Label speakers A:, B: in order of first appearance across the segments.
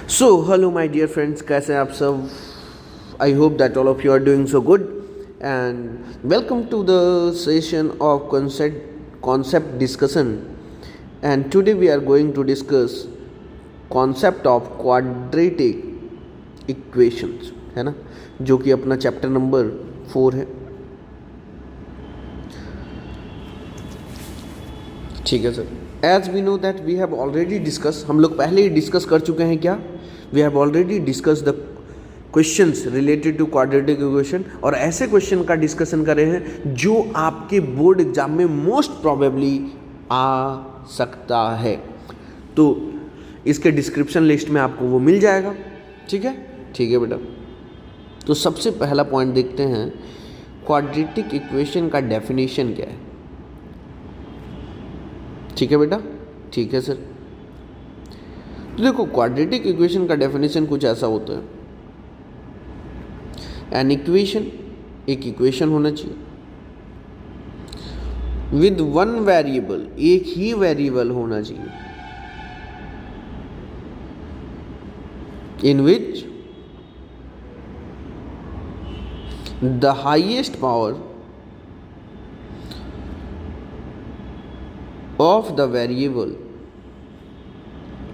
A: So hello my dear friends, कैसे हैं आप सब? I hope that all of you are doing so good and welcome to the session of concept discussion. And today we are going to discuss concept of quadratic equations, है ना, जो कि अपना chapter number 4 है. ठीक है sir. As we know that we have already discuss, हम लोग पहले ही डिस्कस कर चुके हैं. क्या? We have already discuss the questions related to quadratic equation, और ऐसे क्वेश्चन का डिस्कशन कर रहे हैं जो आपके बोर्ड एग्जाम में मोस्ट प्रोबेबली आ सकता है. तो इसके डिस्क्रिप्शन लिस्ट में आपको वो मिल जाएगा. ठीक है, ठीक है बेटा. तो सबसे पहला पॉइंट देखते हैं, क्वाड्रेटिक इक्वेशन का डेफिनेशन क्या है. ठीक है बेटा, ठीक है सर. तो देखो, क्वाड्रेटिक इक्वेशन का डेफिनेशन कुछ ऐसा होता है. एन इक्वेशन, एक इक्वेशन होना चाहिए विद वन वेरिएबल, एक ही वेरिएबल होना चाहिए, in which the highest power of the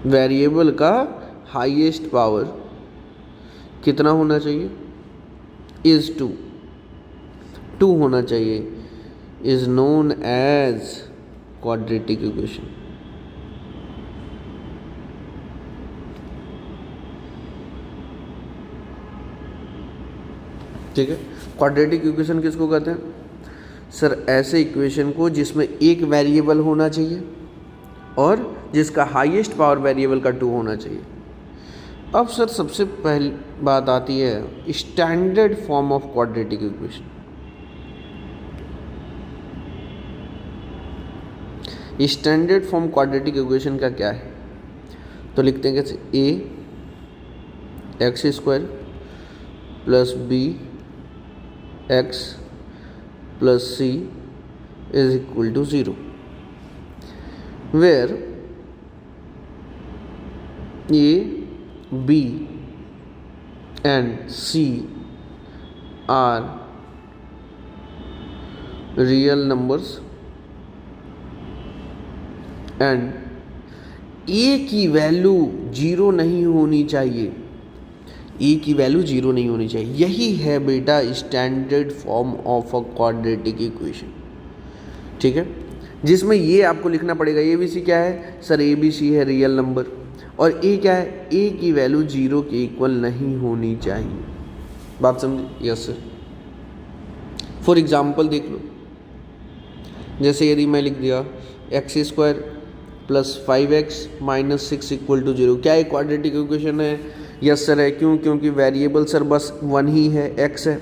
A: variable का हाईएस्ट पावर कितना होना चाहिए? इज 2 होना चाहिए. Is known as quadratic equation. ठीक है. क्वाड्रेटिक इक्वेशन किसको कहते हैं सर? ऐसे इक्वेशन को जिसमें एक वेरिएबल होना चाहिए और जिसका हाईएस्ट पावर वेरिएबल का 2 होना चाहिए. अब सर सबसे पहली बात आती है standard form of quadratic equation. Standard form quadratic equation का क्या है? तो लिखते हैं कैसे? ax² plus bx plus c is equal to 0, where a, b and c are real numbers and a की वैल्यू 0 नहीं होनी चाहिए. ए की वैल्यू 0 नहीं होनी चाहिए. यही है बेटा standard form of a quadratic equation. ठीक है, जिसमें ये आपको लिखना पड़ेगा. ए बी सी क्या है सर? ए बी सी है रियल नंबर, और ए क्या है? ए की वैल्यू 0 के इक्वल नहीं होनी चाहिए. बात समझे? Yes sir. फॉर एग्जाम्पल देख लो, जैसे यदि मैं लिख दिया x² plus 5x minus 6 equal to 0, क्या एक क्वाड्रेटिक इक्वेशन है? यस सर है. क्यों? क्योंकि वेरिएबल सर बस 1 ही है, x है,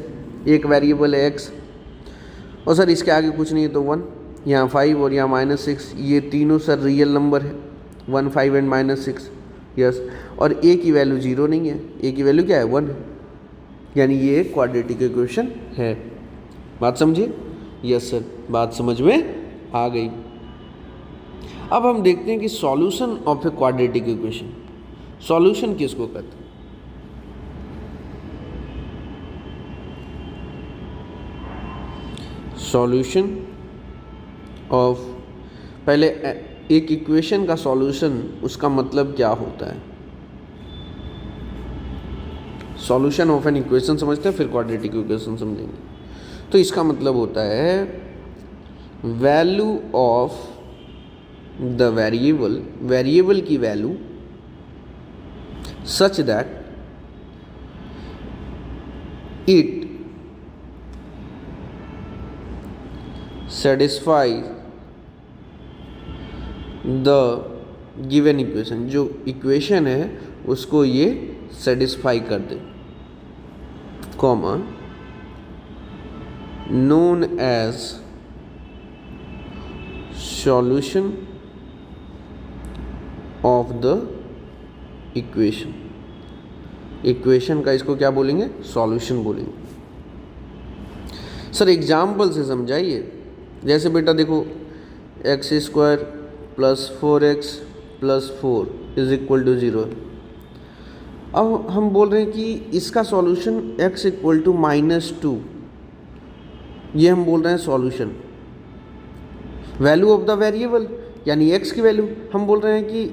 A: एक वेरिएबल है x, और सर इसके आगे कुछ नहीं है तो 1, यहाँ 5 और यहाँ -6, ये तीनों सर रियल नंबर है, 1, 5 एंड -6. यस. और a की वैल्यू 0 नहीं है, a की वैल्यू क्या है? 1 है. यानी ये एक क्वाड्रेटिक इक्वेशन है. बात समझिए? यस सर, बात समझ में आ गई. अब हम देखते हैं कि solution of a quadratic equation. Solution किसको कहते हैं? सॉल्यूशन ऑफ, पहले एक इक्वेशन का सॉल्यूशन, उसका मतलब क्या होता है? सॉल्यूशन ऑफ एन इक्वेशन समझते हैं, फिर क्वाड्रेटिक इक्वेशन समझेंगे. तो इसका मतलब होता है वैल्यू ऑफ द वेरिएबल की value such that it satisfies the given equation. जो इक्वेशन है उसको ये सेटिस्फाई कर दे, comma known as solution of the equation. Equation का इसको क्या बोलेंगे? सॉल्यूशन बोलेंगे. सर एग्जाम्पल से समझाइए. जैसे बेटा देखो, x² plus 4x plus 4 is equal to 0. अब हम बोल रहे हैं कि इसका सॉल्यूशन x इक्वल टू -2, ये हम बोल रहे हैं solution, value of the variable यानी x की वैल्यू, हम बोल रहे हैं कि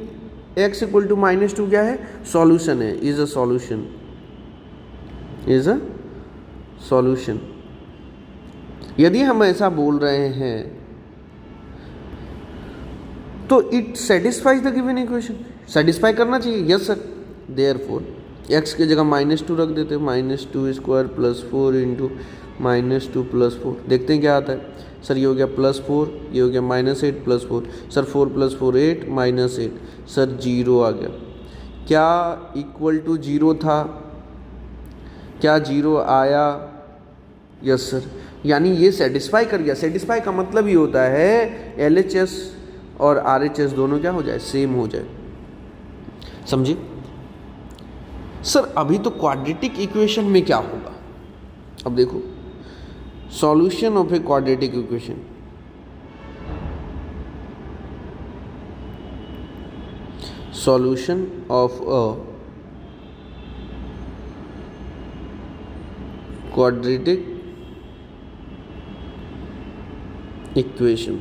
A: x इक्वल टू -2 क्या है, सॉल्यूशन है, is a solution, is a solution. यदि हम ऐसा बोल रहे हैं तो it satisfies the given equation, satisfy करना चाहिए, यस सर। देयरफॉर x की जगह -2 रख देते हैं, -2² + 4 इंटू -2 + 4, देखते हैं क्या आता है। सर ये हो गया +4, ये हो गया -8 + 4, सर 4 + 4 8 -8, सर 0 आ गया। क्या इक्वल टू 0 था, क्या 0 आया, यस सर, यानी ये सेटिस्फाई कर गया। सेटिस्फाई का मतलब ये होता है LHS और RHS दोनों क्या हो जाए, सेम हो जाए, समझे। सर अभी तो क्वाड्रेटिक इक्वेशन में क्या होगा, अब देखो, solution of a quadratic equation, solution of a quadratic equation,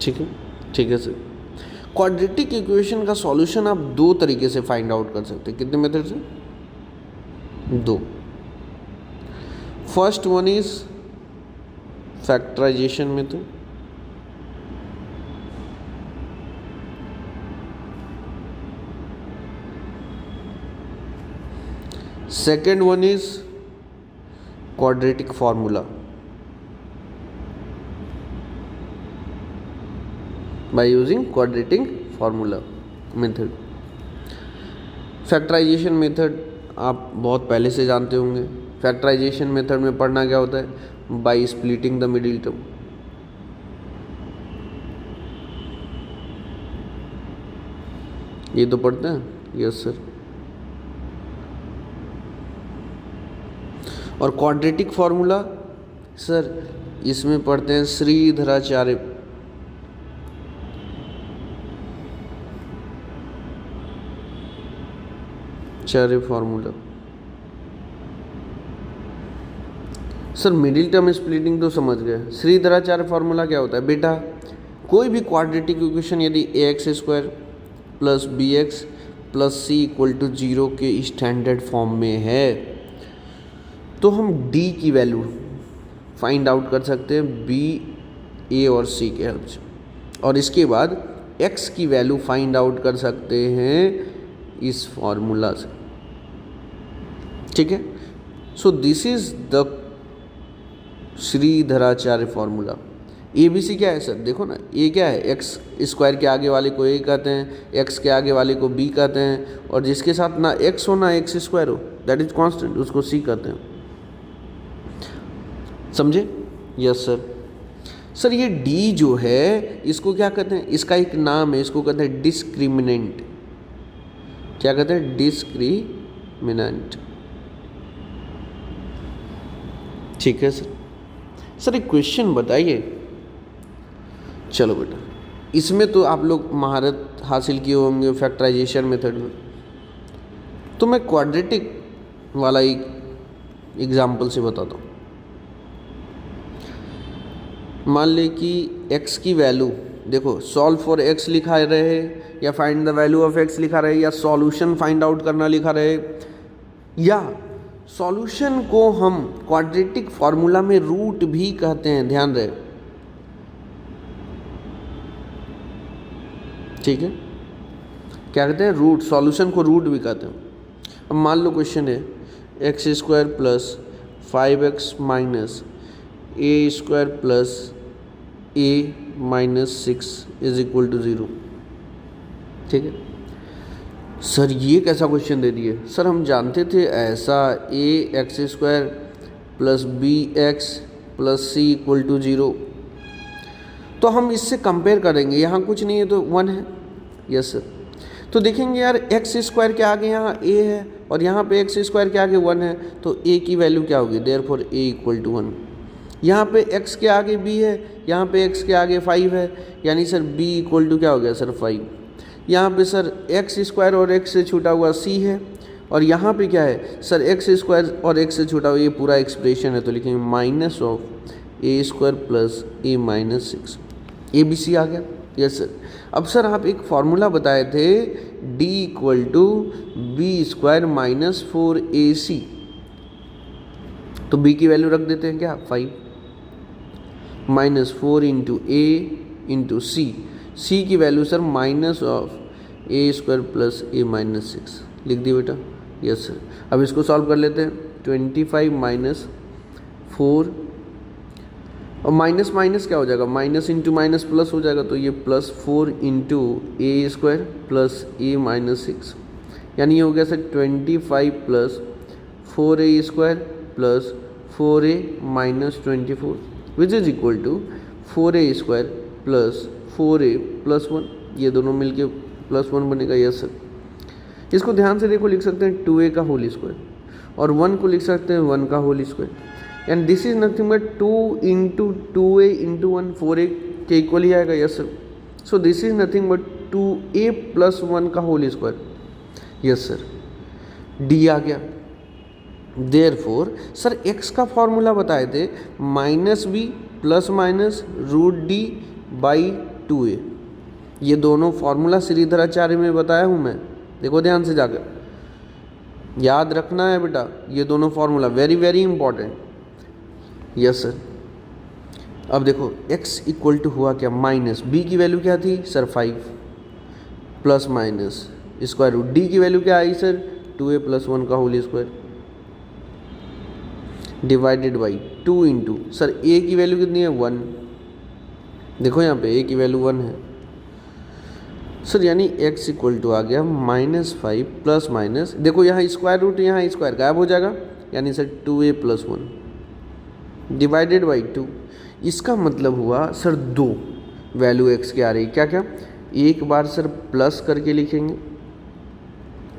A: ठीक है सर। क्वाड्रेटिक इक्वेशन का सॉल्यूशन आप दो तरीके से फाइंड आउट कर सकते हैं, कितने मेथड से, दो। First one is factorization method, second one is quadratic formula, by using quadratic formula method। Factorization method आप बहुत पहले से जानते होंगे। फैक्टराइजेशन मेथड में पढ़ना क्या होता है, by splitting the middle term. ये तो पढ़ते हैं, यस सर। और क्वाड्रेटिक फॉर्मूला सर इसमें पढ़ते हैं Shridharacharya formula. Sir middle term splitting तो समझ गए। श्रीधराचार्य फॉर्मूला क्या होता है बेटा, कोई भी क्वाड्रेटिक इक्वेशन यदि ax² + bx + c = 0 के स्टैंडर्ड फॉर्म में है तो हम d की वैल्यू फाइंड आउट कर सकते हैं b, a और c के हेल्प से, और इसके बाद x की वैल्यू फाइंड आउट कर सकते हैं इस फॉर्मूला से, ठीक है। सो this is the Shridharacharya formula. ABC क्या है सर, देखो ना, A क्या है, x² के आगे वाले को A कहते हैं, x के आगे वाले को B कहते हैं, और जिसके साथ ना x हो ना x² हो, दैट इज कांस्टेंट, उसको C कहते हैं, समझे, यस सर। सर ये D जो है इसको क्या कहते हैं, इसका एक नाम है, इसको कहते हैं डिस्क्रिमिनेंट। क्या कहते हैं, डिस्क्रिमिनेंट, ठीक है सर। सर एक क्वेश्चन बताइए, चलो बेटा, इसमें तो आप लोग महारत हासिल किए होंगे फैक्टराइजेशन मेथड में, तो मैं क्वाड्रेटिक वाला एक एग्जाम्पल से बताता हूँ। मान ले कि x की वैल्यू, देखो सॉल्व फॉर x लिखा रहे या find the value of x लिखा रहे या सॉल्यूशन फाइंड आउट करना लिखा रहे, या सॉल्यूशन को हम क्वाड्रेटिक फॉर्मूला में रूट भी कहते हैं, ध्यान रहे, ठीक है, क्या कहते हैं, रूट, सॉल्यूशन को रूट भी कहते हैं। अब मान लो क्वेश्चन है x² + 5x - a² + a - 6 = 0, ठीक है। सर ये कैसा क्वेश्चन दे दिए, सर हम जानते थे ऐसा ax² + bx + c = 0, तो हम इससे कंपेयर करेंगे, यहाँ कुछ नहीं है तो 1 है, यस सर। तो देखेंगे यार x² के आगे यहाँ a है और यहाँ पे x² के आगे 1 है, तो a की वैल्यू क्या होगी, देयरफॉर a = 1। यहाँ पे x के आगे b है, यहाँ पे x के आगे 5 है, यानी सर b = क्या हो गया सर 5। यहाँ पे सर एक्स स्क्वायर और एक्स से छूटा हुआ सी है, और यहाँ पे क्या है सर एक्स स्क्वायर और एक्स से छूटा हुआ ये पूरा एक्सप्रेशन है, तो लिखेंगे minus of a square plus A minus 6, a b c आ गया। Yes sir. अब सर आप एक फॉर्मूला बताए थे D equal to B square minus 4ac, तो बी की वैल्यू रख देते हैं क्या 5 माइनस 4 इंटू ए इंटू सी की value sir minus of a square plus A minus 6 लिख दिए बेटा। Yes sir. अब इसको सॉल्व कर लेते हैं, 25 माइनस 4 और माइनस माइनस क्या हो जाएगा, माइनस इंटू माइनस प्लस हो जाएगा, तो ये plus 4 into A square plus A minus 6, यानी ये हो गया sir 25 plus 4a square plus 4a minus 24 which is equal to 4a square plus 4a plus 1, ये दोनों मिलके प्लस 1 बनेगा। Yes sir. इसको ध्यान से देखो, लिख सकते हैं 2a का होल स्क्वायर और 1 को लिख सकते हैं 1 का whole square, and this is nothing but 2 into 2a into 1 4a के इक्वल ही आएगा। Yes sir. So this is nothing but 2a plus 1 का whole square. Yes sir. D आ गया। देयरफॉर सर x का फॉर्मूला बताए थे minus b plus minus root d by 2a, ये दोनों फॉर्मूला श्रीधराचार्य में बताया हूँ मैं, देखो ध्यान से जाकर याद रखना है बेटा, ये दोनों formula very very important. Yes sir. अब देखो x इक्वल टू हुआ क्या, माइनस b की वैल्यू क्या थी sir 5 plus minus square root D की वैल्यू क्या आई सर 2a प्लस 1 का whole square divided by 2 into sir a की वैल्यू कितनी है 1, देखो यहाँ पे a की वैल्यू 1 है सर, यानी x इक्वल टू आ गया -5 प्लस माइनस, देखो यहाँ स्क्वायर रूट यहाँ स्क्वायर गायब हो जाएगा, यानी sir 2a plus 1 divided by 2। इसका मतलब हुआ सर 2 वैल्यू x की आ रही, क्या क्या, एक बार सर प्लस करके लिखेंगे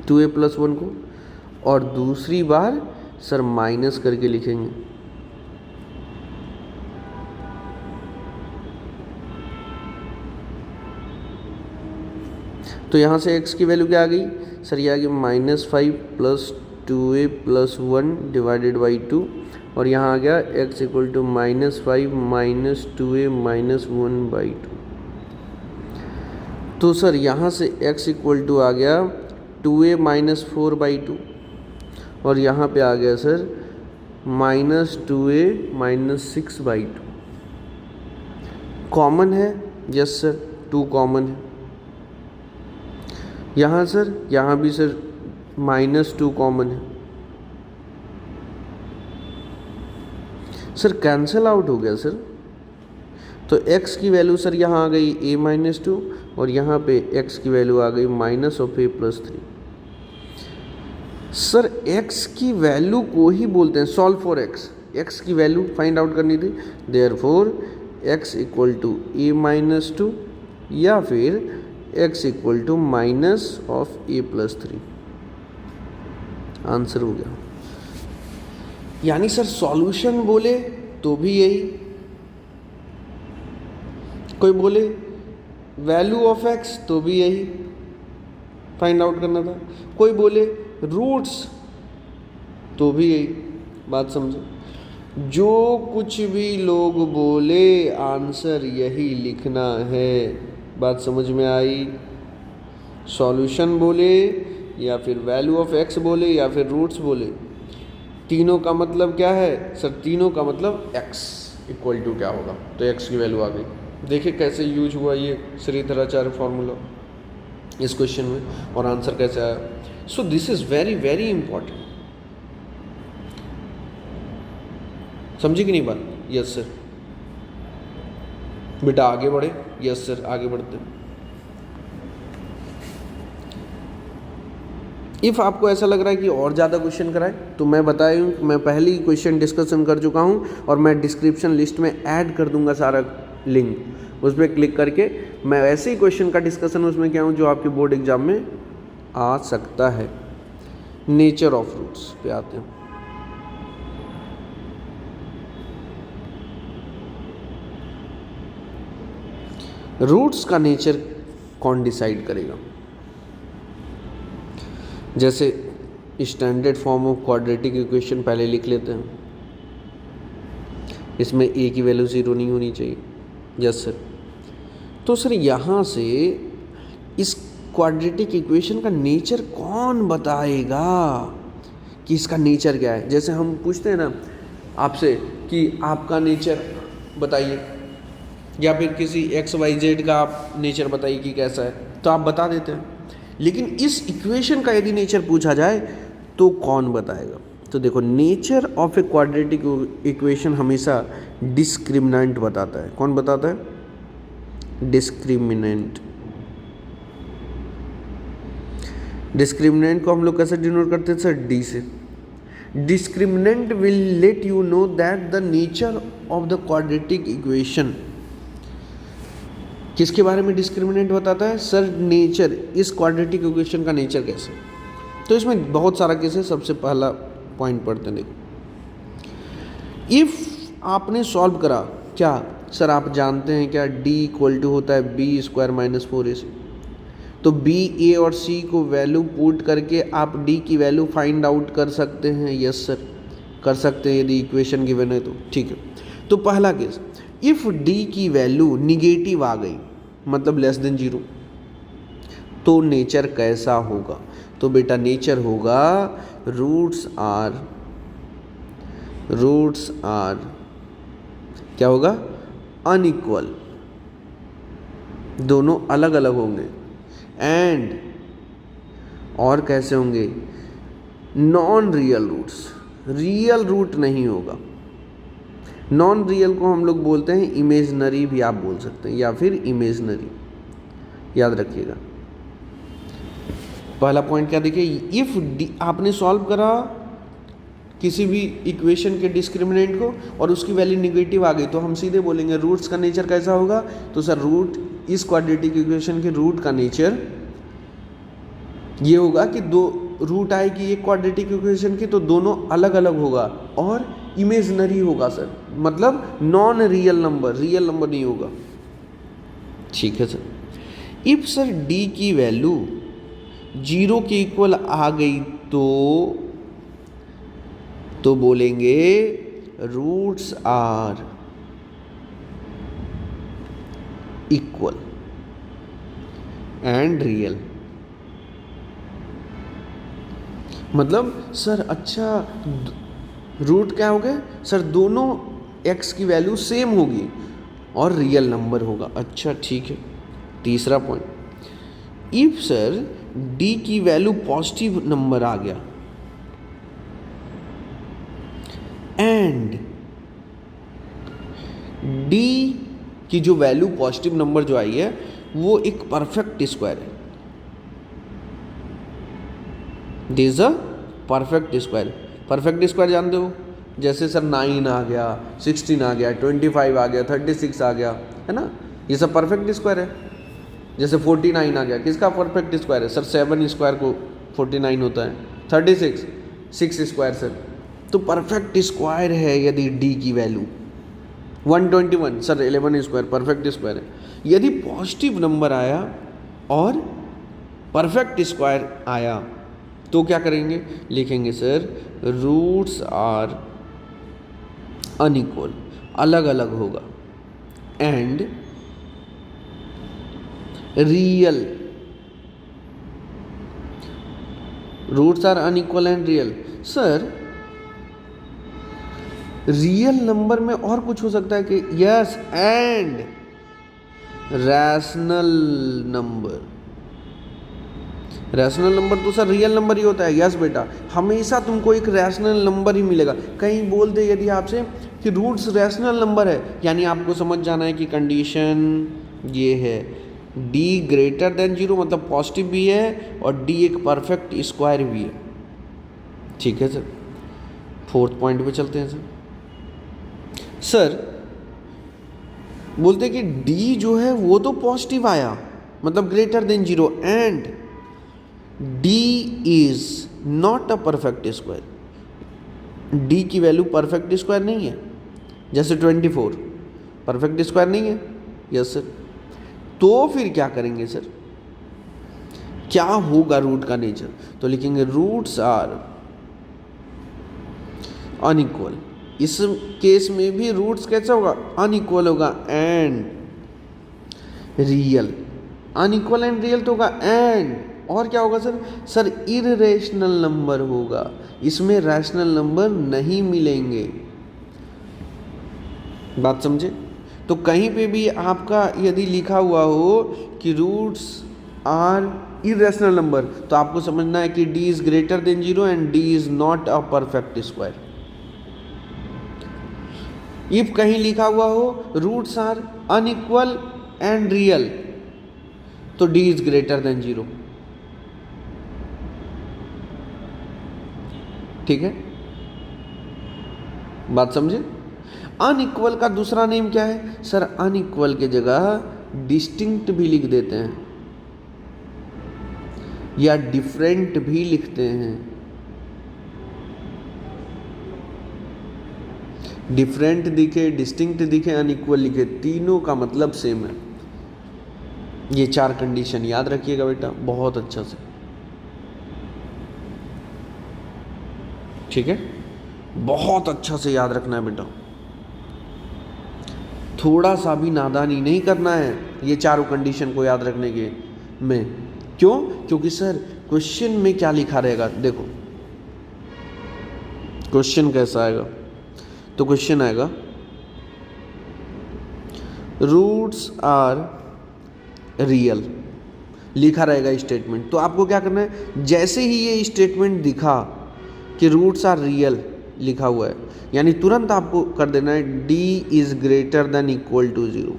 A: 2a प्लस 1 को, और दूसरी बार सर माइनस करके लिखेंगे। तो यहाँ से x की वैल्यू क्या आ गई सर, ये आ गई -5 plus 2a plus 1 divided by 2, और यहाँ आ गया x equal to -5 minus 2a minus 1 by 2। तो सर यहाँ से x इक्वल टू आ गया 2a माइनस 4 बाई 2, और यहाँ पे आ गया sir -2a minus 6 by 2। Common है, यस सर 2 कॉमन है। यहाँ सर यहाँ भी सर -2 कॉमन है सर, कैंसिल आउट हो गया सर। तो x की वैल्यू सर यहाँ आ गई a माइनस 2, और यहाँ पे x की वैल्यू आ गई minus of a plus 3। Sir x की वैल्यू को ही बोलते हैं सॉल्व फॉर x की वैल्यू फाइंड आउट करनी थी, therefore x equal to a minus 2 या फिर x equal to minus of a plus 3, answer हो गया। यानी सर सॉल्यूशन बोले तो भी यही, कोई बोले वैल्यू ऑफ x तो भी यही फाइंड आउट करना था, कोई बोले रूट्स तो भी यही, बात समझो, जो कुछ भी लोग बोले आंसर यही लिखना है, बात समझ में आई। सॉल्यूशन बोले या फिर वैल्यू ऑफ x बोले या फिर रूट्स बोले, तीनों का मतलब क्या है सर, तीनों का मतलब x इक्वल टू क्या होगा, तो x की वैल्यू आ गई। देखिए कैसे यूज हुआ ये श्रीधराचार्य फॉर्मूला इस क्वेश्चन में, और आंसर कैसे आया। सो this is very very important, समझी कि नहीं बात। Yes sir. बेटा आगे बढ़े, यस सर आगे बढ़ते हैं। इफ़ आपको ऐसा लग रहा है कि और ज़्यादा क्वेश्चन कराए, तो मैं बताऊँ मैं पहले ही क्वेश्चन डिस्कशन कर चुका हूँ, और मैं डिस्क्रिप्शन लिस्ट में ऐड कर दूंगा सारा लिंक, उस पर क्लिक करके मैं ऐसे ही क्वेश्चन का डिस्कशन उसमें क्या हूँ जो आपके बोर्ड एग्जाम में आ सकता है। नेचर ऑफ रूट्स पे आते हैं। रूट्स का नेचर कौन डिसाइड करेगा? जैसे standard form of quadratic equation पहले लिख लेते हैं। इसमें ए की वैल्यू 0 नहीं होनी चाहिए। Yes sir. तो सर यहाँ से इस क्वाड्रेटिक इक्वेशन का नेचर कौन बताएगा कि इसका नेचर क्या है? जैसे हम पूछते हैं ना आपसे कि आपका नेचर बताइए, या फिर किसी XYZ का आप नेचर बताइए कि कैसा है, तो आप बता देते हैं। लेकिन इस इक्वेशन का यदि नेचर पूछा जाए तो कौन बताएगा? तो देखो, nature of a quadratic equation हमेशा डिस्क्रिमिनेंट बताता है। कौन बताता है? डिस्क्रिमिनेंट। डिस्क्रिमिनेंट को हम लोग कैसे डिनोट करते हैं सर? डी से। Discriminant will let you know that the nature of the quadratic equation. किसके बारे में डिस्क्रिमिनेंट बताता है सर? नेचर, इस क्वाड्रेटिक इक्वेशन का नेचर कैसे। तो इसमें बहुत सारा केस है। सबसे पहला पॉइंट पढ़ते हैं, देखो। इफ आपने सॉल्व करा, क्या सर आप जानते हैं क्या D इक्वल टू होता है B² - 4AC। तो B, A और C को वैल्यू पुट करके आप D की वैल्यू फाइंड आउट कर सकते हैं। यस सर, कर सकते हैं यदि इक्वेशन गिवन है तो। ठीक है, तो पहला केस, इफ D की वैल्यू निगेटिव आ गई, मतलब <0, तो नेचर कैसा होगा? तो बेटा नेचर होगा रूट्स आर क्या होगा? अनइक्वल, दोनों अलग अलग होंगे। एंड और कैसे होंगे? Non real roots, real root नहीं होगा। नॉन रियल को हम लोग बोलते हैं इमेजनरी, भी आप बोल सकते हैं, या फिर इमेजनरी, याद रखिएगा। पहला पॉइंट क्या देखिए, इफ आपने सॉल्व करा किसी भी इक्वेशन के डिस्क्रिमिनेंट को और उसकी वैल्यू निगेटिव आ गई, तो हम सीधे बोलेंगे रूट्स का नेचर कैसा होगा? तो सर रूट, इस क्वाड्रेटिक इक्वेशन के रूट का नेचर ये होगा कि दो रूट आएगी एक क्वाड्रेटिक इक्वेशन की, तो दोनों अलग अलग होगा और इमेजनरी होगा सर, मतलब non real number, real number नहीं होगा। ठीक है सर। इफ सर D की वैल्यू 0 के इक्वल आ गई तो बोलेंगे roots are equal and real. मतलब सर अच्छा, रूट क्या हो गए सर? दोनों x की वैल्यू सेम होगी और रियल नंबर होगा। अच्छा ठीक है। तीसरा पॉइंट, इफ सर D की वैल्यू पॉजिटिव नंबर आ गया एंड D की जो वैल्यू पॉजिटिव नंबर जो आई है वो एक परफेक्ट स्क्वायर है, this a perfect square. Perfect square जानते हो, जैसे सर 9 आ गया, 16 आ गया, 25 आ गया, 36 आ गया, है ना, ये सब परफेक्ट स्क्वायर है। जैसे 49 आ गया, किसका परफेक्ट स्क्वायर है सर? 7 स्क्वायर को 49 होता है। 36 6 स्क्वायर सर, तो परफेक्ट स्क्वायर है यदि D की value. 121 sir 11 square perfect square है। यदि पॉजिटिव नंबर आया और परफेक्ट स्क्वायर आया तो क्या करेंगे? लिखेंगे सर रूट्स आर अनइक्वल, अलग अलग होगा, and real, roots are unequal and real. Sir real number में और कुछ हो सकता है कि? Yes, and rational number. Rational number तो सर रियल नंबर ही होता है। यस बेटा, हमेशा तुमको एक रैशनल नंबर ही मिलेगा। कहीं बोल दे यदि आपसे कि रूट्स रैशनल नंबर है, यानी आपको समझ जाना है कि कंडीशन ये है, D ग्रेटर देन 0 मतलब पॉजिटिव भी है और D एक परफेक्ट स्क्वायर भी है। ठीक है सर। फोर्थ पॉइंट पे चलते हैं सर। सर बोलते हैं कि D जो है वो तो पॉजिटिव आया, मतलब greater than 0, and D is not a perfect square. D की वैल्यू परफेक्ट स्क्वायर नहीं है। जैसे 24 परफेक्ट स्क्वायर नहीं है। Yes sir. तो फिर क्या करेंगे सर? क्या होगा रूट का नेचर, तो लिखेंगे रूट्स आर अनइक्वल। इस केस में भी रूट्स कैसा होगा, अनइक्वल होगा and real. Unequal and real तो होगा एंड, और क्या होगा सर, सर इररेशनल नंबर होगा, इसमें रैशनल नंबर नहीं मिलेंगे। बात समझे? तो कहीं पे भी आपका यदि लिखा हुआ हो कि रूट्स आर इररेशनल नंबर, तो आपको समझना है कि d is greater than 0 and d is not a perfect square. If कहीं लिखा हुआ हो roots are unequal and real, तो d इज ग्रेटर देन 0। ठीक है, बात समझे? अनइक्वल का दूसरा नेम क्या है सर, अनइक्वल के जगह डिस्टिंक्ट भी लिख देते हैं या डिफरेंट भी लिखते हैं। डिफरेंट दिखे, डिस्टिंक्ट दिखे, अनइक्वल लिखे, तीनों का मतलब सेम है। ये 4 कंडीशन याद रखिएगा बेटा बहुत अच्छा से, ठीक है, बहुत अच्छा से याद रखना है बेटा, थोड़ा सा भी नादानी नहीं करना है ये चारों कंडीशन को याद रखने के में। क्यों? क्योंकि सर क्वेश्चन में क्या लिखा रहेगा, देखो क्वेश्चन कैसा आएगा, तो क्वेश्चन आएगा रूट्स आर रियल, लिखा रहेगा स्टेटमेंट। तो आपको क्या करना है, जैसे ही ये स्टेटमेंट दिखा कि रूट्स आर रियल लिखा हुआ है, यानी तुरंत आपको कर देना है d is greater than equal to 0,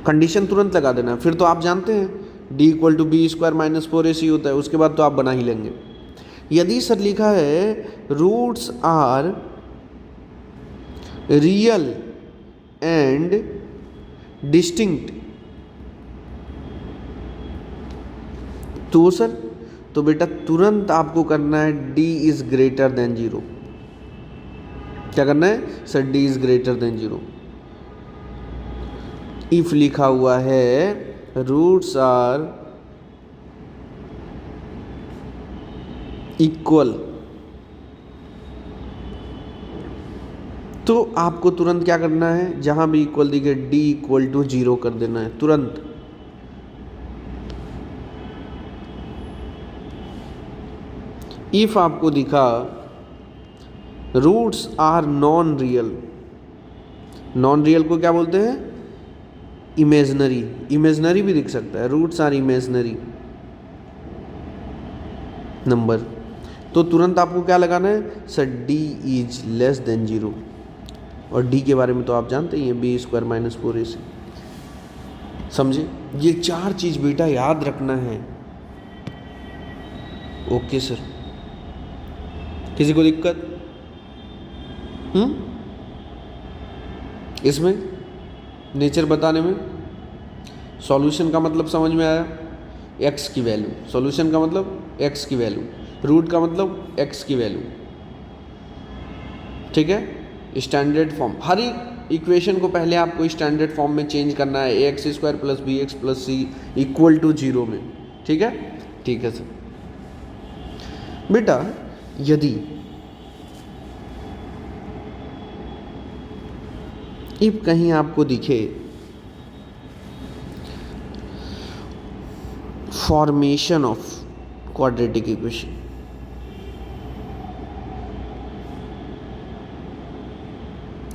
A: condition तुरंत लगा देना है। फिर तो आप जानते हैं d equal to B square minus 4ac होता है, उसके बाद तो आप बना ही लेंगे। यदि सर लिखा है roots are real and distinct, तो सर तो बेटा तुरंत आपको करना है d इज ग्रेटर देन 0। क्या करना है sir, d is greater than 0। If लिखा हुआ है रूट्स आर इक्वल, तो आपको तुरंत क्या करना है, जहां भी इक्वल दिखे d इक्वल टू 0 कर देना है तुरंत। इफ आपको दिखा roots are non real, non real को क्या बोलते हैं, इमेजनरी, इमेजनरी भी दिख सकता है, रूट्स आर इमेजनरी नंबर, तो तुरंत आपको क्या लगाना है sir, d is less than 0। और d के बारे में तो आप जानते ही हैं, बी स्क्वायर माइनस 4ac। समझे? ये 4 चीज बेटा याद रखना है। ओके सर, किसी को दिक्कत इसमें नेचर बताने में? सॉल्यूशन का मतलब समझ में आया, x की वैल्यू, सॉल्यूशन का मतलब x की वैल्यू, रूट का मतलब x की वैल्यू, ठीक है। स्टैंडर्ड फॉर्म, हर एक इक्वेशन को पहले आपको स्टैंडर्ड फॉर्म में चेंज करना है, a x square plus b x plus c equal to 0 में, ठीक है। ठीक है सर। बेटा यदि इफ कहीं आपको दिखे formation of quadratic equation,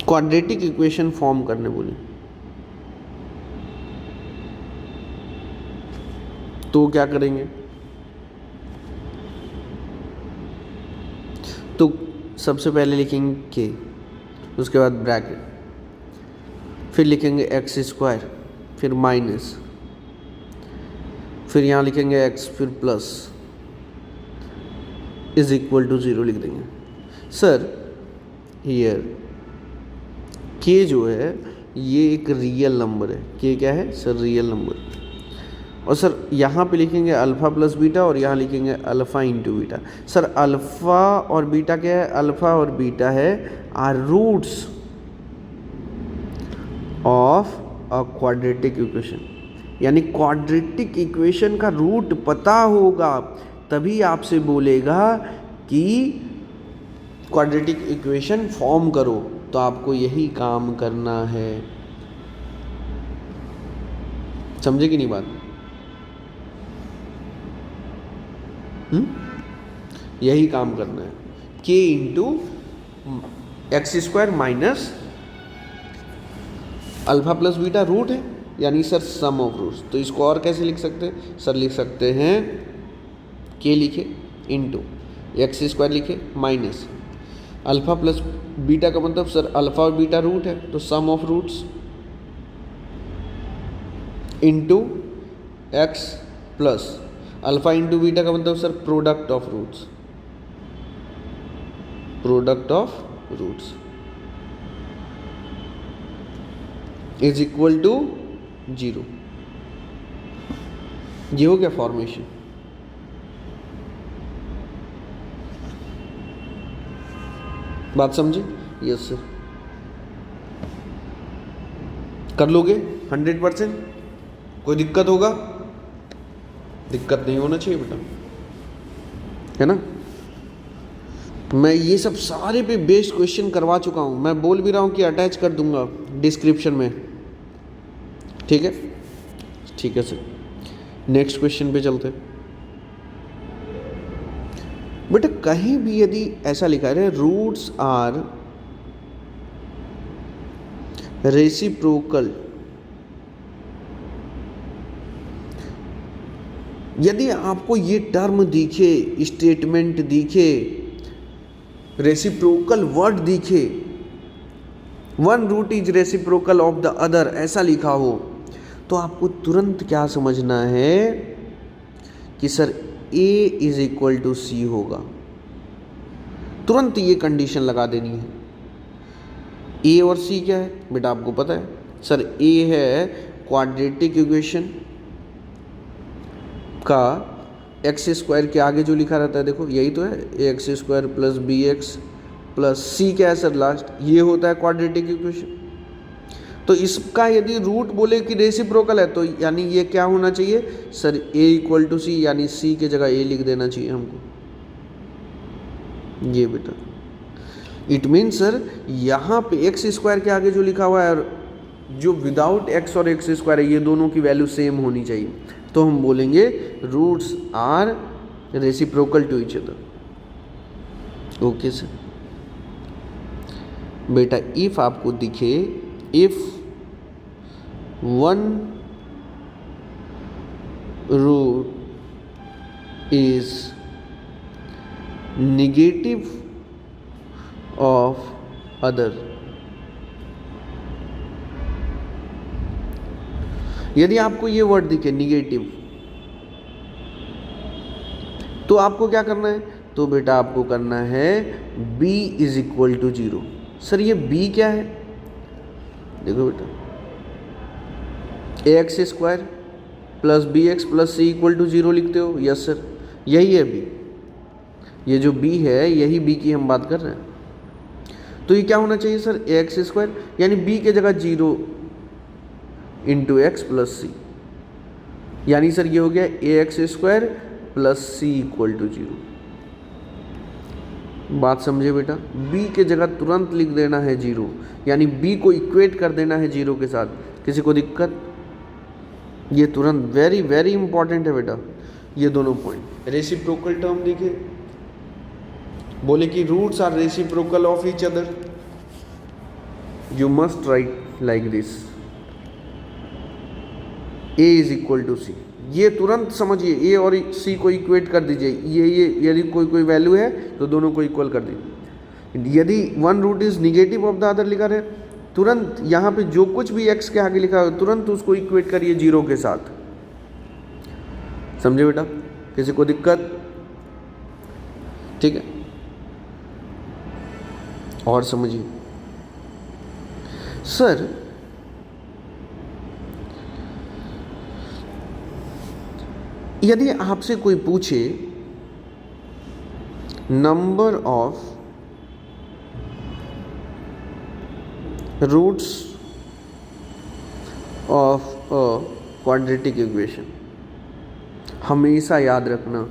A: quadratic equation form करने बोले, तो क्या करेंगे? तो सबसे पहले लिखेंगे के, उसके बाद ब्रैकेट, फिर लिखेंगे एक्स स्क्वायर, फिर माइनस, फिर यहाँ लिखेंगे एक्स, फिर प्लस, इज इक्वल टू 0 लिख देंगे। सर हियर के जो है ये एक रियल नंबर है, के क्या है सर, रियल नंबर। और सर यहाँ पे लिखेंगे अल्फ़ा प्लस बीटा और यहाँ लिखेंगे alpha into beta. Sir alpha और बीटा क्या है, अल्फ़ा और बीटा है are roots of a quadratic equation. यानी क्वाड्रेटिक इक्वेशन का रूट पता होगा तभी आपसे बोलेगा कि क्वाड्रेटिक इक्वेशन फॉर्म करो, तो आपको यही काम करना है। समझे कि नहीं बात? यही काम करना है। k into x square minus alpha plus beta root है, यानी सर सम ऑफ रूट्स। तो इसको और कैसे लिख सकते हैं सर? लिख सकते हैं k लिखे इंटू एक्स स्क्वायर लिखे माइनस अल्फा प्लस बीटा का मतलब सर अल्फा और बीटा रूट है, तो sum of roots into x plus alpha into beta का मतलब sir product of roots, product of roots is equal to 0। ये हो गया फॉर्मेशन। बात समझे? Yes sir. कर लोगे 100%? कोई दिक्कत होगा? दिक्कत नहीं होना चाहिए बेटा, है ना। मैं ये सब सारे पे बेस्ड क्वेश्चन करवा चुका हूँ। मैं बोल भी रहा हूँ कि अटैच कर दूंगा डिस्क्रिप्शन में, ठीक है? ठीक है सर, नेक्स्ट क्वेश्चन पे चलते हैं। बेटा कहीं भी यदि ऐसा लिखा है रूट्स आर रेसिप्रोकल, यदि आपको ये टर्म दिखे, स्टेटमेंट दिखे, रेसिप्रोकल वर्ड दिखे, one root is reciprocal of the other ऐसा लिखा हो, तो आपको तुरंत क्या समझना है कि sir A is equal to c होगा। तुरंत ये कंडीशन लगा देनी है। A और C क्या है बेटा आपको पता है? सर A है क्वाड्रेटिक इक्वेशन का एक्स स्क्वायर के आगे जो लिखा रहता है, देखो यही तो है, x square plus b x plus c क्या है सर लास्ट, ये होता है क्वाड्रेटिक इक्वेशन। तो इसका यदि रूट बोले कि रेसिप्रोकल है, तो यानी ये क्या होना चाहिए सर? ए इक्वल टू सी, यानी सी की जगह ए लिख देना चाहिए हमको। ये बेटा इट मीन सर यहाँ पे एक्स स्क्वायर के आगे जो लिखा हुआ है, जो विदाउट एक्स और एक्स स्क्वायर है, ये दोनों की वैल्यू सेम होनी चाहिए। तो हम बोलेंगे roots are reciprocal to each other. Okay sir. बेटा इफ आपको दिखे, if one root is negative of other, यदि आपको ये वर्ड दिखे निगेटिव, तो आपको क्या करना है? तो बेटा आपको करना है b is equal to 0। Sir ये b क्या है? देखो बेटा a x square plus b x plus c equal to 0 लिखते हो। यस सर, यही है b। ये जो b है यही b की हम बात कर रहे हैं। तो ये क्या होना चाहिए सर? ए एक्स स्क्वायर, यानी b के जगह 0 इंटू एक्स प्लस सी, यानी सर ये हो गया a x square plus c equal to 0। बात समझे बेटा? b के जगह तुरंत लिख देना है 0, यानी b को इक्वेट कर देना है 0 के साथ। किसी को दिक्कत? ये तुरंत वेरी वेरी इंपॉर्टेंट है बेटा, ये दोनों पॉइंट। रेसिप्रोकल टर्म देखे, बोले कि roots are reciprocal of each other, you must write like this, a is equal to c. ये तुरंत समझिए, a और c को इक्वेट कर दीजिए। ये यदि कोई वैल्यू है तो दोनों को इक्वल कर दीजिए। यदि one root is negative of the other लिखा है, तुरंत यहाँ पे जो कुछ भी x के आगे लिखा है तुरंत उसको इक्वेट करिए 0 के साथ। समझे बेटा? किसी को दिक्कत? ठीक है, और समझिए सर, यदि आपसे कोई पूछे number of roots of a quadratic equation, हमेशा याद रखना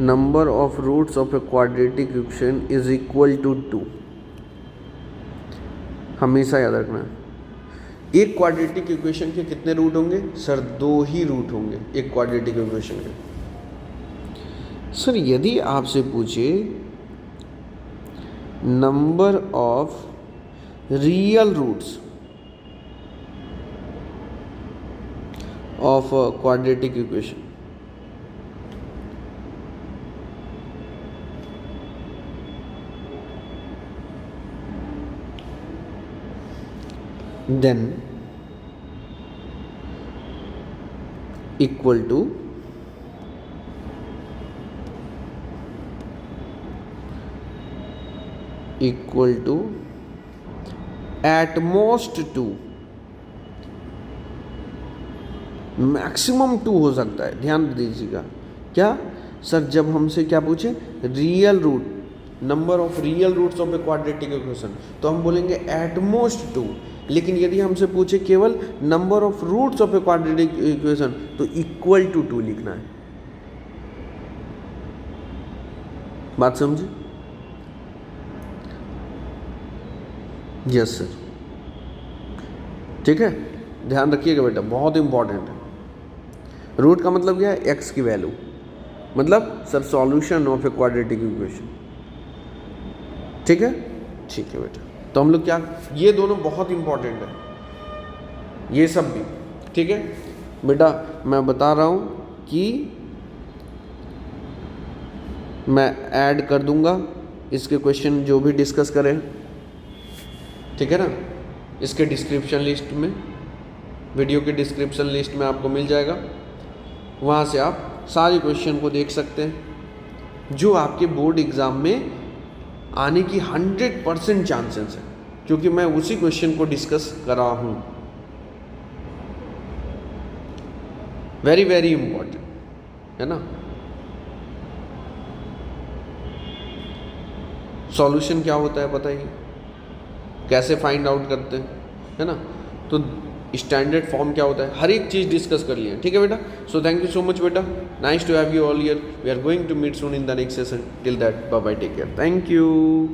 A: number of roots of a quadratic equation is equal to 2, हमेशा याद रखना। एक क्वाड्रेटिक इक्वेशन के कितने रूट होंगे सर? 2 ही रूट होंगे एक क्वाड्रेटिक इक्वेशन के। सर यदि आपसे पूछे number of real roots of a quadratic equation, then equal to at most 2, maximum 2 हो सकता है। ध्यान दीजिएगा क्या सर, जब हमसे क्या पूछे real root, number of real roots of a quadratic equation, तो हम बोलेंगे एट मोस्ट 2। लेकिन यदि हमसे पूछे केवल number of roots of a quadratic equation तो इक्वल टू 2 लिखना है। बात समझे? यस सर, ठीक है, ध्यान रखिएगा बेटा, बहुत इंपॉर्टेंट है। रूट का मतलब क्या है? एक्स की वैल्यू, मतलब sir solution of a quadratic equation. ठीक है, ठीक है बेटा। तो हम लोग क्या, ये दोनों बहुत इंपॉर्टेंट है, ये सब भी। ठीक है बेटा, मैं बता रहा हूँ कि मैं ऐड कर दूंगा इसके क्वेश्चन जो भी डिस्कस करें, ठीक है ना, इसके डिस्क्रिप्शन लिस्ट में, वीडियो के डिस्क्रिप्शन लिस्ट में आपको मिल जाएगा। वहाँ से आप सारे क्वेश्चन को देख सकते हैं जो आपके बोर्ड एग्ज़ाम में आने की 100% चांसेस है, क्योंकि मैं उसी क्वेश्चन को डिस्कस कर रहा हूँ। वेरी वेरी इम्पोर्टेंट है ना। सॉल्यूशन क्या होता है बताइए, कैसे फाइंड आउट करते हैं, है ना। तो स्टैंडर्ड फॉर्म क्या होता है, हर एक चीज़ डिस्कस कर लिया। ठीक है बेटा, so thank you so much बेटा, nice to have you all here. We are going to meet soon in the next session. Till that bye bye, take care, thank you.